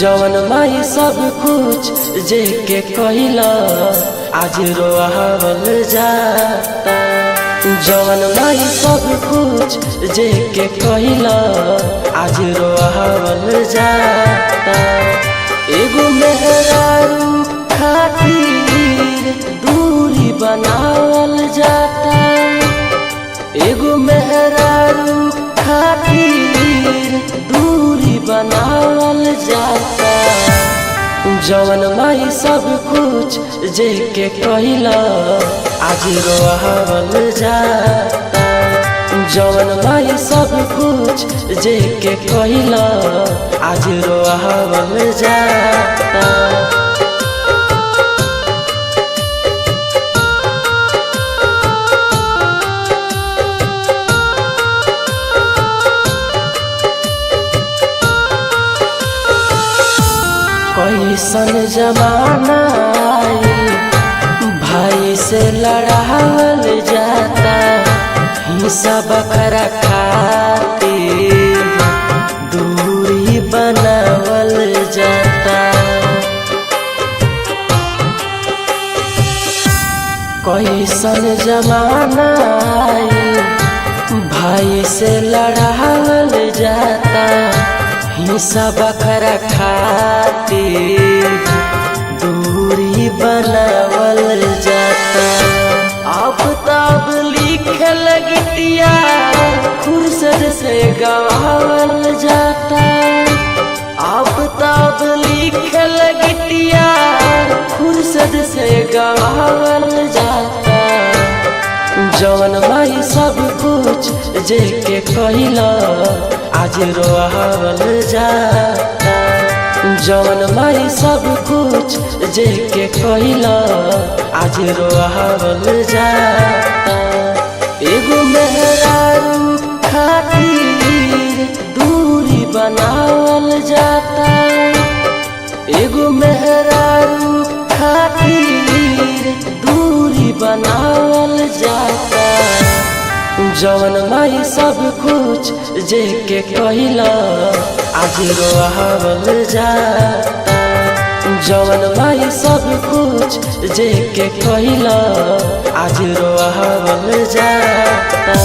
जवन माई सब कुछ जे के कहिला आज रोआवल जाता। जवन माई सब कुछ जे के कहिला आज रोआवल जाता। एगो मेहरारू खातिर दूरी बनावल जाता। एगो मेहरारू खातिर दूरी बनावल जाता। जवन माई सब कुछ जे के कहिला आज रोआवल जाता। जवन माई सब कुछ जे के कहिला आज रोआवल जाता। कैसन जमाना आइल भाई से लड़ावल जाता। हिस्सा बखरा खातिर दूरी बनावल जाता। कैसन जमाना आइल भाई से लड़ावल जाता। हिस्सा बखरा खातिर दूरी बनावल जाता। अब तब लिखे लगतिया फुर्सत से गवावल जाता। अब तब लिखे लगतिया फुर्सत से गवावल जाता। जवन माई सब कुछ जे के कहिला आज रोआवल जाता। जवन माई सब कुछ जे के कहिला आज रोआवल जाता। एगो मेहरारू खातिर दूरी बनावल जाता। एगो मेहरारू खातिर दूरी बनावल जाता। जवन माई सब कुछ जे के कहिला आज रोआवल जाता। जवन माई सब कुछ जे के कहिला आज रोआवल जाता।